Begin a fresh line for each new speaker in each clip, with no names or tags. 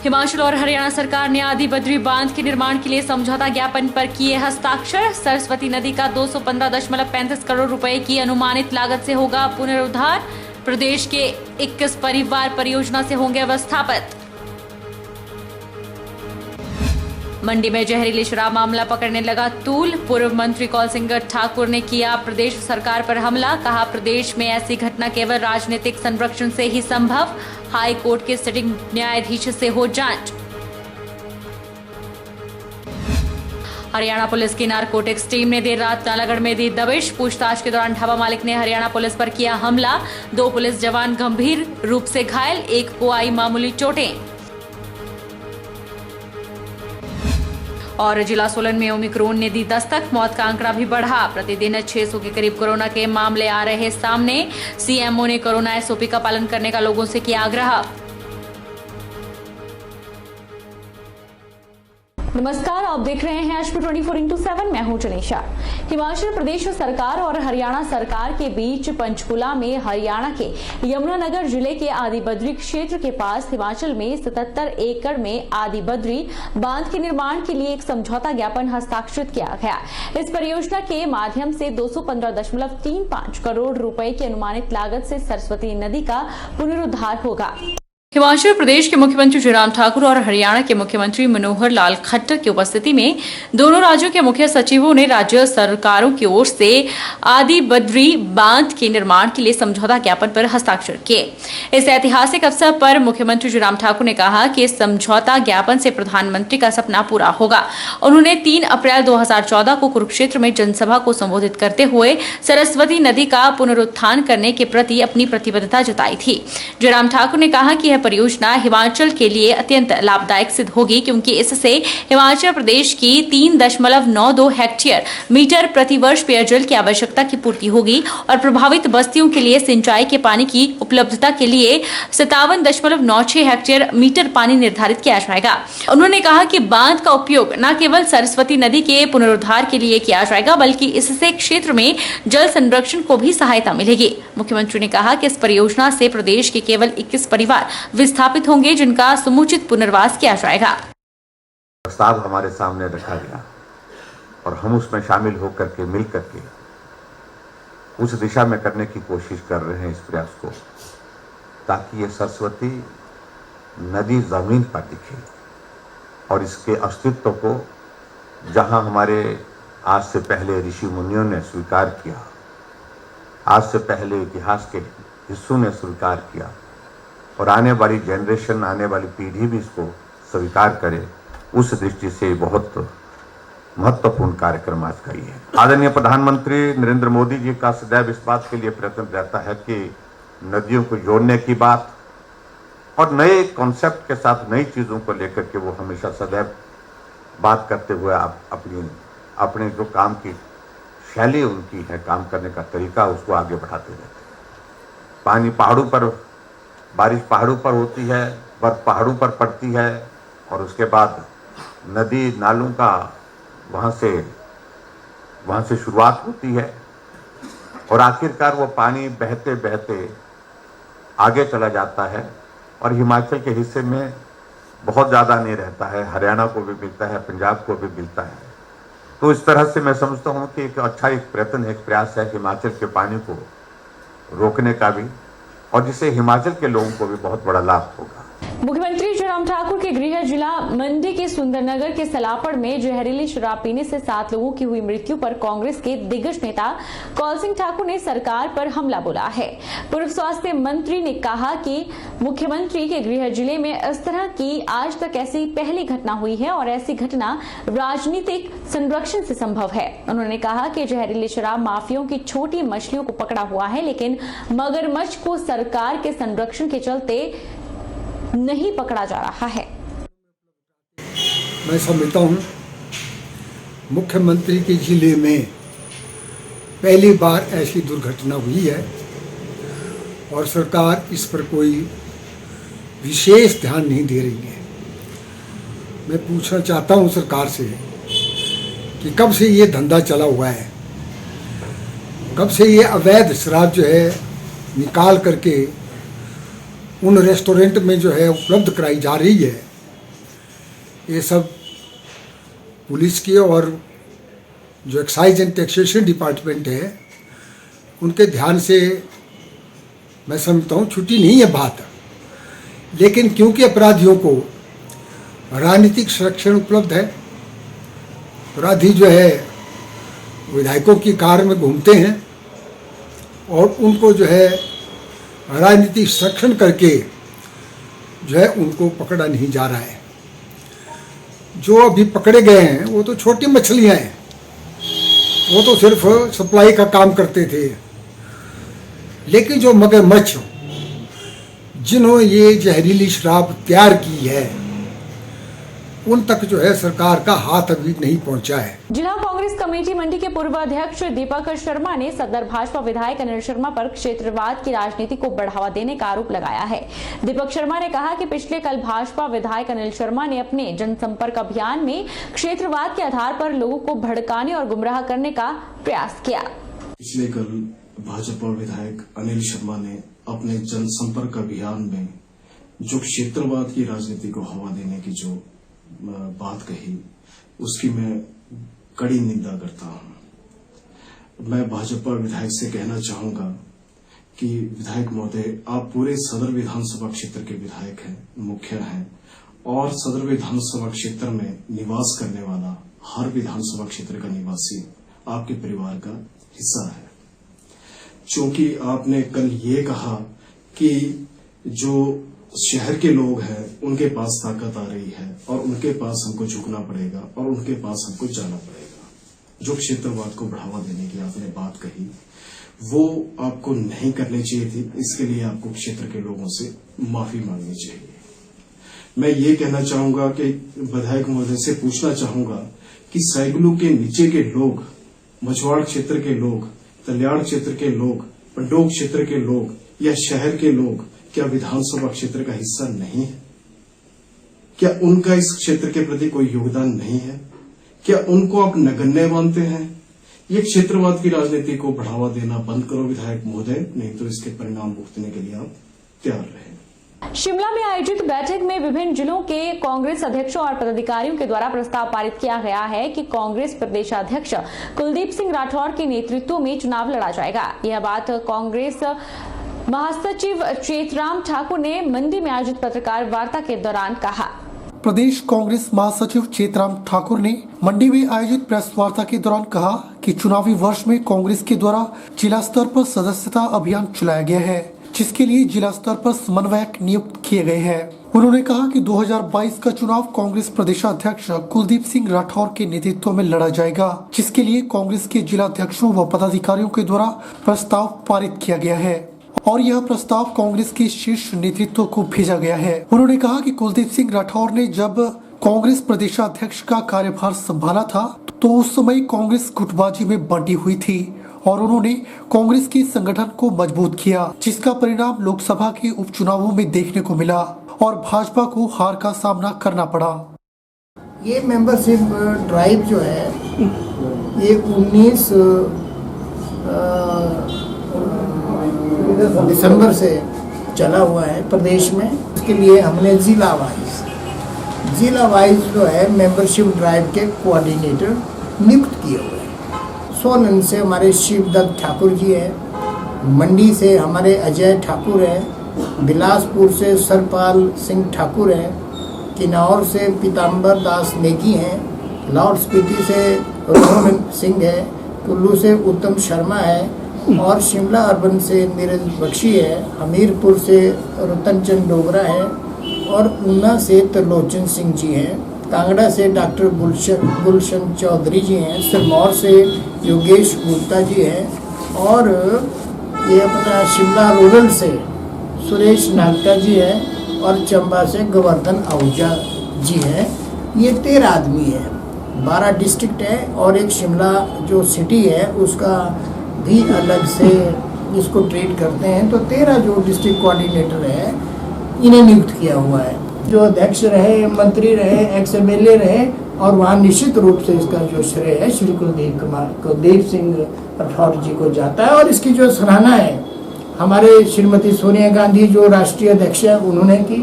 हिमाचल और हरियाणा सरकार ने आदि बद्री बांध के निर्माण के लिए समझौता ज्ञापन पर किए हस्ताक्षर। सरस्वती नदी का 215.35 करोड़ रुपए की अनुमानित लागत से होगा पुनरुद्धार। प्रदेश के 21 परिवार परियोजना से होंगे व्यवस्थापित। मंडी में जहरीली शराब मामला पकड़ने लगा तूल। पूर्व मंत्री कौल सिंह ठाकुर ने किया प्रदेश सरकार पर हमला। कहा, प्रदेश में ऐसी घटना केवल राजनीतिक संरक्षण से ही संभव। हाई कोर्ट के सिटिंग न्यायाधीश से हो जांच। हरियाणा पुलिस की नारकोटिक्स टीम ने देर रात नालागढ़ में दी दबिश। पूछताछ के दौरान ढाबा मालिक ने हरियाणा पुलिस पर किया हमला। 2 पुलिस जवान गंभीर रूप से घायल, 1 को आई मामूली चोटें। और जिला सोलन में ओमिक्रॉन ने दी दस्तक। मौत का आंकड़ा भी बढ़ा। प्रतिदिन 600 के करीब कोरोना के मामले आ रहे सामने। सीएमओ ने कोरोना एसओपी का पालन करने का लोगों से किया आग्रह। नमस्कार, आप देख रहे हैं HP 24x7। मैं हूं जनीशा। हिमाचल प्रदेश सरकार और हरियाणा सरकार के बीच पंचकुला में हरियाणा के यमुनानगर जिले के आदि बद्री क्षेत्र के पास हिमाचल में 77 एकड़ में आदि बद्री बांध के निर्माण के लिए एक समझौता ज्ञापन हस्ताक्षरित किया गया। इस परियोजना के माध्यम से 215.35 करोड़ रुपए की अनुमानित लागत से सरस्वती नदी का पुनरुद्धार होगा। हिमाचल प्रदेश के मुख्यमंत्री जयराम ठाकुर और हरियाणा के मुख्यमंत्री मनोहर लाल खट्टर की उपस्थिति में दोनों राज्यों के मुख्य सचिवों ने राज्य सरकारों की ओर से आदि बद्री बांध के निर्माण के लिए समझौता ज्ञापन पर हस्ताक्षर किए। इस ऐतिहासिक अवसर पर मुख्यमंत्री जयराम ठाकुर ने कहा कि इस समझौता ज्ञापन से प्रधानमंत्री का सपना पूरा होगा। उन्होंने 3 अप्रैल 2014 को कुरुक्षेत्र में जनसभा को संबोधित करते हुए सरस्वती नदी का पुनरुत्थान करने के प्रति अपनी प्रतिबद्धता जताई थी। जयराम ठाकुर ने कहा कि परियोजना हिमाचल के लिए अत्यंत लाभदायक सिद्ध होगी, क्योंकि इससे हिमाचल प्रदेश की 3.92 हेक्टेयर मीटर प्रतिवर्ष पेयजल की आवश्यकता की पूर्ति होगी और प्रभावित बस्तियों के लिए सिंचाई के पानी की उपलब्धता के लिए 57.96 हेक्टेयर मीटर पानी निर्धारित किया जाएगा। उन्होंने कहा कि बांध का उपयोग न केवल सरस्वती नदी के पुनरुद्धार के लिए किया जाएगा, बल्कि इससे क्षेत्र में जल संरक्षण को भी सहायता मिलेगी। मुख्यमंत्री ने कहा कि इस परियोजना से प्रदेश के केवल 21 परिवार विस्थापित होंगे, जिनका समुचित पुनर्वास किया जाएगा।
प्रस्ताव हमारे सामने रखा गया और हम उसमें शामिल होकर के मिल करके उस दिशा में करने की कोशिश कर रहे हैं इस प्रयास को, ताकि ये सरस्वती नदी जमीन पर दिखे और इसके अस्तित्व को जहां हमारे आज से पहले ऋषि मुनियों ने स्वीकार किया, आज से पहले इतिहास के हिस्सों ने स्वीकार किया और आने वाली जनरेशन, आने वाली पीढ़ी भी इसको स्वीकार करे, उस दृष्टि से बहुत महत्वपूर्ण कार्यक्रम आज का ये है। आदरणीय प्रधानमंत्री नरेंद्र मोदी जी का सदैव इस बात के लिए प्रयत्न रहता है कि नदियों को जोड़ने की बात और नए कॉन्सेप्ट के साथ नई चीज़ों को लेकर के वो हमेशा सदैव बात करते हुए अपने जो काम की शैली उनकी है, काम करने का तरीका, उसको आगे बढ़ाते रहते हैं। पानी पहाड़ों पर, बारिश पहाड़ों पर होती है, बर्फ पहाड़ों पर पड़ती है और उसके बाद नदी नालों का वहाँ से शुरुआत होती है और आखिरकार वो पानी बहते बहते आगे चला जाता है और हिमाचल के हिस्से में बहुत ज़्यादा नहीं रहता है, हरियाणा को भी मिलता है, पंजाब को भी मिलता है। तो इस तरह से मैं समझता हूँ कि एक अच्छा एक प्रयत्न है, एक प्रयास है हिमाचल के पानी को रोकने का भी, और जिससे हिमाचल के लोगों को भी बहुत बड़ा लाभ होगा।
मुख्यमंत्री जयराम ठाकुर के गृह जिला मंडी के सुंदरनगर के सलापड़ में जहरीली शराब पीने से 7 लोगों की हुई मृत्यु पर कांग्रेस के दिग्गज नेता कौल सिंह ठाकुर ने सरकार पर हमला बोला है। पूर्व स्वास्थ्य मंत्री ने कहा कि मुख्यमंत्री के गृह जिले में इस तरह की आज तक ऐसी पहली घटना हुई है और ऐसी घटना राजनीतिक संरक्षण से संभव है। उन्होंने कहा कि जहरीली शराब माफियों की छोटी मछलियों को पकड़ा हुआ है, लेकिन मगरमच्छ को सरकार के संरक्षण के चलते नहीं पकड़ा जा रहा है।
मैं समझता हूं मुख्यमंत्री के जिले में पहली बार ऐसी दुर्घटना हुई है और सरकार इस पर कोई विशेष ध्यान नहीं दे रही है। मैं पूछना चाहता हूं सरकार से कि कब से ये धंधा चला हुआ है, कब से ये अवैध शराब जो है निकाल करके उन रेस्टोरेंट में जो है उपलब्ध कराई जा रही है ये सब पुलिस की और जो एक्साइज एंड टैक्सेशन डिपार्टमेंट है उनके ध्यान से मैं समझता हूँ छुट्टी नहीं है बात। लेकिन क्योंकि अपराधियों को राजनीतिक संरक्षण उपलब्ध है, अपराधी जो है विधायकों की कार में घूमते हैं और उनको जो है राजनीतिक संरक्षण करके जो है उनको पकड़ा नहीं जा रहा है। जो अभी पकड़े गए हैं वो तो छोटी मछलियां हैं, वो तो सिर्फ सप्लाई का काम करते थे। लेकिन जो मगरमच्छ जिन्होंने ये जहरीली शराब तैयार की है उन तक जो है सरकार का हाथ अभी नहीं पहुंचा है।
जिला कांग्रेस कमेटी मंडी के पूर्व अध्यक्ष दीपक शर्मा ने सदर भाजपा विधायक अनिल शर्मा पर क्षेत्रवाद की राजनीति को बढ़ावा देने का आरोप लगाया है। दीपक शर्मा ने कहा कि पिछले कल भाजपा विधायक अनिल शर्मा ने अपने जनसंपर्क अभियान में क्षेत्रवाद के आधार पर लोगों को भड़काने और गुमराह करने का प्रयास किया।
पिछले कल भाजपा विधायक अनिल शर्मा ने अपने जनसंपर्क अभियान में जो क्षेत्रवाद की राजनीति को हवा देने की जो बात कही उसकी मैं कड़ी निंदा करता हूं। मैं भाजपा विधायक से कहना चाहूंगा कि विधायक महोदय, आप पूरे सदर विधानसभा क्षेत्र के विधायक हैं, मुखिया हैं और सदर विधानसभा क्षेत्र में निवास करने वाला हर विधानसभा क्षेत्र का निवासी आपके परिवार का हिस्सा है। क्योंकि आपने कल ये कहा कि जो शहर के लोग हैं उनके पास ताकत आ रही है और उनके पास हमको झुकना पड़ेगा और उनके पास हमको जाना पड़ेगा। जो क्षेत्रवाद को बढ़ावा देने की आपने बात कही वो आपको नहीं करनी चाहिए थी। इसके लिए आपको क्षेत्र के लोगों से माफी मांगनी चाहिए। मैं ये कहना चाहूंगा कि विधायक महोदय से पूछना चाहूंगा कि सैगलू के नीचे के लोग, मझवाड़ क्षेत्र के लोग, तल्याड़ क्षेत्र के लोग, पंडोक क्षेत्र के लोग या शहर के लोग क्या विधानसभा क्षेत्र का हिस्सा नहीं है? क्या उनका इस क्षेत्र के प्रति कोई योगदान नहीं है? क्या उनको आप नगण्य मानते हैं? ये क्षेत्रवाद की राजनीति को बढ़ावा देना बंद करो विधायक महोदय, नहीं तो इसके परिणाम भुगतने के लिए आप तैयार रहें।
शिमला में आयोजित बैठक में विभिन्न जिलों के कांग्रेस अध्यक्षों और पदाधिकारियों के द्वारा प्रस्ताव पारित किया गया है कि कांग्रेस प्रदेशाध्यक्ष कुलदीप सिंह राठौर के नेतृत्व में चुनाव लड़ा जाएगा। यह बात कांग्रेस महासचिव चेतराम ठाकुर ने मंडी में आयोजित पत्रकार वार्ता के दौरान कहा।
प्रदेश कांग्रेस महासचिव चेतराम ठाकुर ने मंडी में आयोजित प्रेस वार्ता के दौरान कहा कि चुनावी वर्ष में कांग्रेस के द्वारा जिला स्तर पर सदस्यता अभियान चलाया गया है, जिसके लिए जिला स्तर पर समन्वयक नियुक्त किए गए हैं। उन्होंने कहा कि 2022 का चुनाव कांग्रेस प्रदेशाध्यक्ष कुलदीप सिंह राठौर के नेतृत्व में लड़ा जाएगा, जिसके लिए कांग्रेस के जिला अध्यक्षों व पदाधिकारियों के द्वारा प्रस्ताव पारित किया गया है और यह प्रस्ताव कांग्रेस के शीर्ष नेतृत्व को भेजा गया है। उन्होंने कहा कि कुलदीप सिंह राठौर ने जब कांग्रेस प्रदेशाध्यक्ष का कार्यभार संभाला था तो उस समय कांग्रेस गुटबाजी में बंटी हुई थी और उन्होंने कांग्रेस के संगठन को मजबूत किया, जिसका परिणाम लोकसभा के उपचुनावों में देखने को मिला और भाजपा को हार का सामना करना पड़ा।
ये मेंबरशिप ड्राइव जो है ये 19 दिसंबर से चला हुआ है प्रदेश में। इसके लिए हमने जिला वाइज जो है मेंबरशिप ड्राइव के कोऑर्डिनेटर नियुक्त किए हुए हैं। सोलन से हमारे शिवदत्त ठाकुर जी हैं, मंडी से हमारे अजय ठाकुर हैं, बिलासपुर से सरपाल सिंह ठाकुर हैं, किन्नौर से पीताम्बर दास नेगी हैं, लाहौल स्पीति से रोहन सिंह है, कुल्लू से उत्तम शर्मा है और शिमला अर्बन से नीरज बख्शी है, हमीरपुर से रतनचंद डोगरा है और ऊना से त्रिलोचन सिंह जी हैं, कांगड़ा से डॉक्टर गुलशन चौधरी जी हैं, सिरमौर से योगेश गुप्ता जी हैं और ये अपना शिमला रूरल से सुरेश नागटा जी हैं और चंबा से गोवर्धन आहूजा जी हैं। ये 13 आदमी है, 12 डिस्ट्रिक्ट है और एक शिमला जो सिटी है उसका भी अलग से इसको ट्रीट करते हैं। तो 13 जो डिस्ट्रिक्ट कोऑर्डिनेटर है इन्हें नियुक्त किया हुआ है। जो अध्यक्ष रहे, मंत्री रहे, एक्स MLA रहे और वहाँ निश्चित रूप से इसका जो श्रेय है श्री कुलदीप सिंह राठौर जी को जाता है और इसकी जो सराहना है हमारे श्रीमती सोनिया गांधी जो राष्ट्रीय अध्यक्ष है उन्होंने की,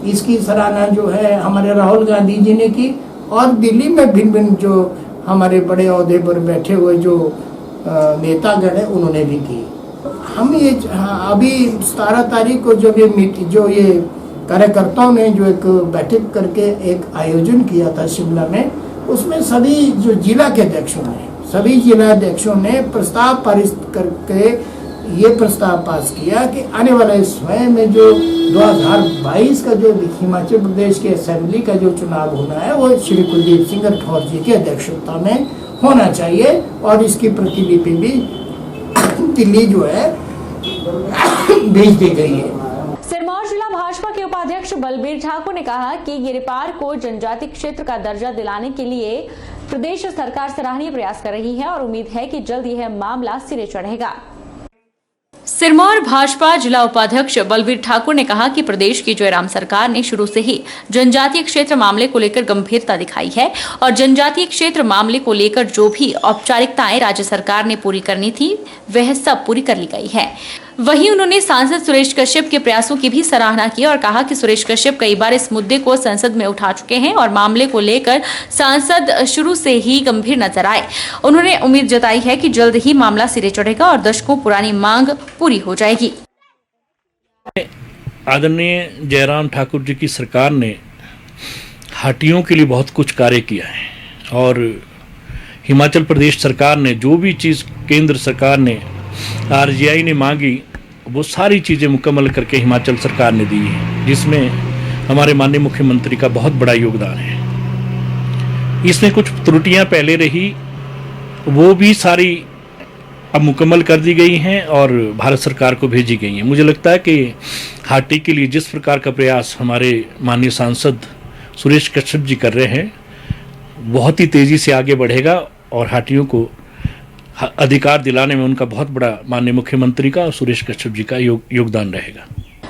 इसकी सराहना जो है हमारे राहुल गांधी जी ने की, और दिल्ली में भिन्न भिन्न जो हमारे बड़े ओहदे पर बैठे हुए जो नेतागण हैं उन्होंने भी की। हम ये अभी 17 तारीख को जो ये कार्यकर्ताओं ने जो एक बैठक करके एक आयोजन किया था शिमला में, उसमें सभी जिला अध्यक्षों ने प्रस्ताव पारित करके ये प्रस्ताव पास किया कि आने वाले समय में जो 2022 का जो हिमाचल प्रदेश के असेंबली का जो चुनाव होना है वो श्री कुलदीप सिंह राठौर जी की अध्यक्षता में होना चाहिए, और इसकी प्रतिलिपि भी दिल्ली जो है भेज दी गई है।
सिरमौर जिला भाजपा के उपाध्यक्ष बलबीर ठाकुर ने कहा कि गिरिपार को जनजातीय क्षेत्र का दर्जा दिलाने के लिए प्रदेश सरकार सराहनीय प्रयास कर रही है और उम्मीद है कि जल्द यह मामला सिरे चढ़ेगा। सिरमौर भाजपा जिला उपाध्यक्ष बलबीर ठाकुर ने कहा कि प्रदेश की जयराम सरकार ने शुरू से ही जनजातीय क्षेत्र मामले को लेकर गंभीरता दिखाई है और जनजातीय क्षेत्र मामले को लेकर जो भी औपचारिकताएं राज्य सरकार ने पूरी करनी थी वह सब पूरी कर ली गई है। वहीं उन्होंने सांसद सुरेश कश्यप के प्रयासों की भी सराहना की और कहा कि सुरेश कश्यप कई बार इस मुद्दे को संसद में उठा चुके हैं और मामले को लेकर सांसद शुरू से ही गंभीर नजर आए। उन्होंने उम्मीद जताई है कि जल्द ही मामला सिरे चढ़ेगा और दशकों पुरानी मांग पूरी हो जाएगी।
आदरणीय जयराम ठाकुर जी की सरकार ने हाटियों के लिए बहुत कुछ कार्य किया है और हिमाचल प्रदेश सरकार ने जो भी चीज़ केंद्र सरकार ने आरजीआई ने मांगी वो सारी चीज़ें मुकम्मल करके हिमाचल सरकार ने दी है, जिसमें हमारे माननीय मुख्यमंत्री का बहुत बड़ा योगदान है। इसमें कुछ त्रुटियां पहले रही वो भी सारी अब मुकम्मल कर दी गई हैं और भारत सरकार को भेजी गई हैं। मुझे लगता है कि हाटी के लिए जिस प्रकार का प्रयास हमारे माननीय सांसद सुरेश कश्यप जी कर रहे हैं बहुत ही तेज़ी से आगे बढ़ेगा और हाटियों को अधिकार दिलाने में उनका बहुत बड़ा माननीय मुख्यमंत्री का और सुरेश कश्यप जी का योगदान रहेगा।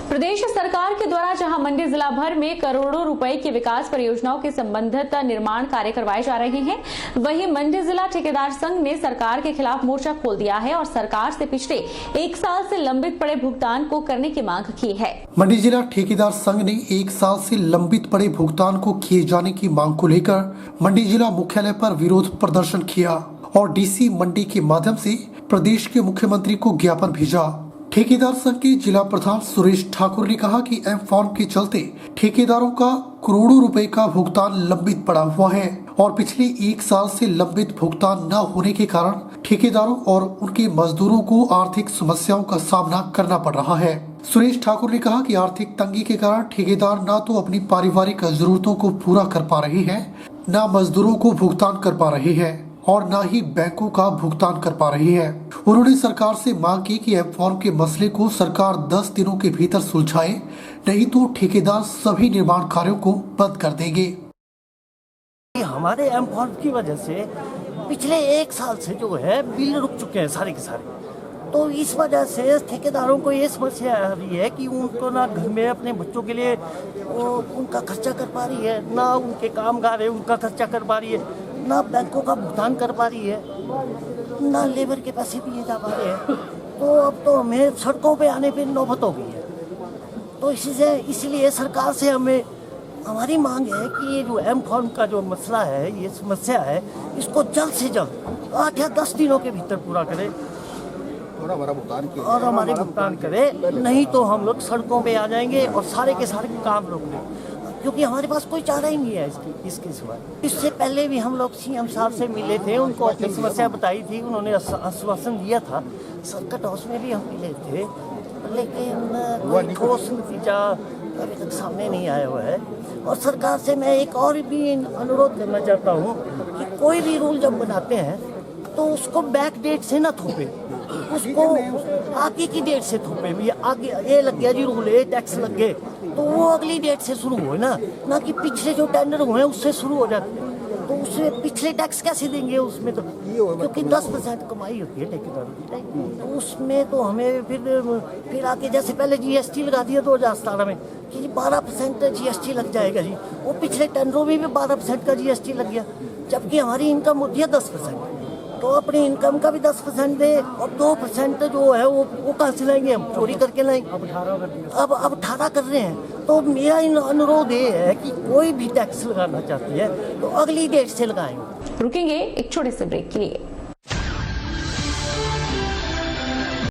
प्रदेश सरकार के द्वारा जहां मंडी जिला भर में करोड़ों रुपए की विकास परियोजनाओं के संबंधित निर्माण कार्य करवाए जा रहे हैं, वहीं मंडी जिला ठेकेदार संघ ने सरकार के खिलाफ मोर्चा खोल दिया है और सरकार से पिछले 1 साल से लंबित पड़े भुगतान को करने की मांग की है।
मंडी जिला ठेकेदार संघ ने 1 साल से लंबित पड़े भुगतान को किए जाने की मांग को लेकर मंडी जिला मुख्यालय पर विरोध प्रदर्शन किया और डीसी मंडी के माध्यम से प्रदेश के मुख्यमंत्री को ज्ञापन भेजा। ठेकेदार संघ के जिला प्रधान सुरेश ठाकुर ने कहा कि एम फॉर्म के चलते ठेकेदारों का करोड़ों रुपए का भुगतान लंबित पड़ा हुआ है और पिछले 1 साल से लंबित भुगतान न होने के कारण ठेकेदारों और उनके मजदूरों को आर्थिक समस्याओं का सामना करना पड़ रहा है। सुरेश ठाकुर ने कहा कि आर्थिक तंगी के कारण ठेकेदार न तो अपनी पारिवारिक जरूरतों को पूरा कर पा रहे हैं, न मजदूरों को भुगतान कर पा रहे हैं और न ही बैंकों का भुगतान कर पा रही है। उन्होंने सरकार से मांग की कि एम फॉर्म के मसले को सरकार 10 दिनों के भीतर सुलझाए, नहीं तो ठेकेदार सभी निर्माण कार्यों को बंद कर देंगे।
हमारे एम फॉर्म की वजह से पिछले 1 साल से जो है बिल रुक चुके हैं सारे के सारे, तो इस वजह से ठेकेदारों को ये समस्या आ रही है कि उनको ना घर में अपने बच्चों के लिए उनका खर्चा कर पा रही है, ना उनके कामगार है उनका खर्चा कर पा रही है, ना बैंकों का भुगतान कर पा रही है, ना लेबर के पैसे दिए जा पा रहे हैं। तो अब तो हमें सड़कों पे आने पे नौबत हो गई है। तो इसलिए सरकार से हमारी मांग है कि ये जो एम फॉर्म का जो मसला है, ये समस्या है, इसको जल्द से जल्द 8 या 10 दिनों के भीतर पूरा करे और हमारे भुगतान करे, नहीं तो हम लोग सड़कों पे आ जाएंगे और सारे के सारे काम रोक देंगे, क्योंकि हमारे पास कोई चारा ही नहीं है इसके सिवा। इससे पहले भी हम लोग सीएम साहब से मिले थे, उनको अपनी समस्या बताई थी, उन्होंने आश्वासन दिया था। सर्किट हाउस में भी हम मिले थे, लेकिन कोई ठोस नतीजा अभी तक सामने नहीं आया हुआ है। और सरकार से मैं एक और भी अनुरोध करना चाहता हूँ कि कोई भी रूल जब बनाते हैं तो उसको बैक डेट से ना थोपे, उसको आगे की डेट से थोपे। भी आगे ये लग गया जी रूल, ये टैक्स लग गए, तो वो अगली डेट से शुरू हो ना कि पिछले जो टेंडर हुए हैं उससे शुरू हो जाते हैं। तो उससे पिछले टैक्स कैसे देंगे उसमें, तो क्योंकि 10% कमाई होती है ठेकेदारों की, तो उसमें तो हमें फिर आके जैसे पहले जीएसटी लगा दिया 2017 में कि 12% जीएसटी लग जाएगा जी, वो पिछले टेंडरों में भी 12% का जीएसटी लग गया, जबकि हमारी इनकम होती है 10%। तो अपनी इनकम का भी 10% दे और 2% जो है वो कहाँ से लाएंगे, हम चोरी करके लाएंगे। अब 18 कर रहे हैं। तो मेरा अनुरोध ये है कि कोई भी टैक्स लगाना चाहती है तो अगली डेट से लगाएं।
रुकेंगे एक छोटे से ब्रेक के लिए।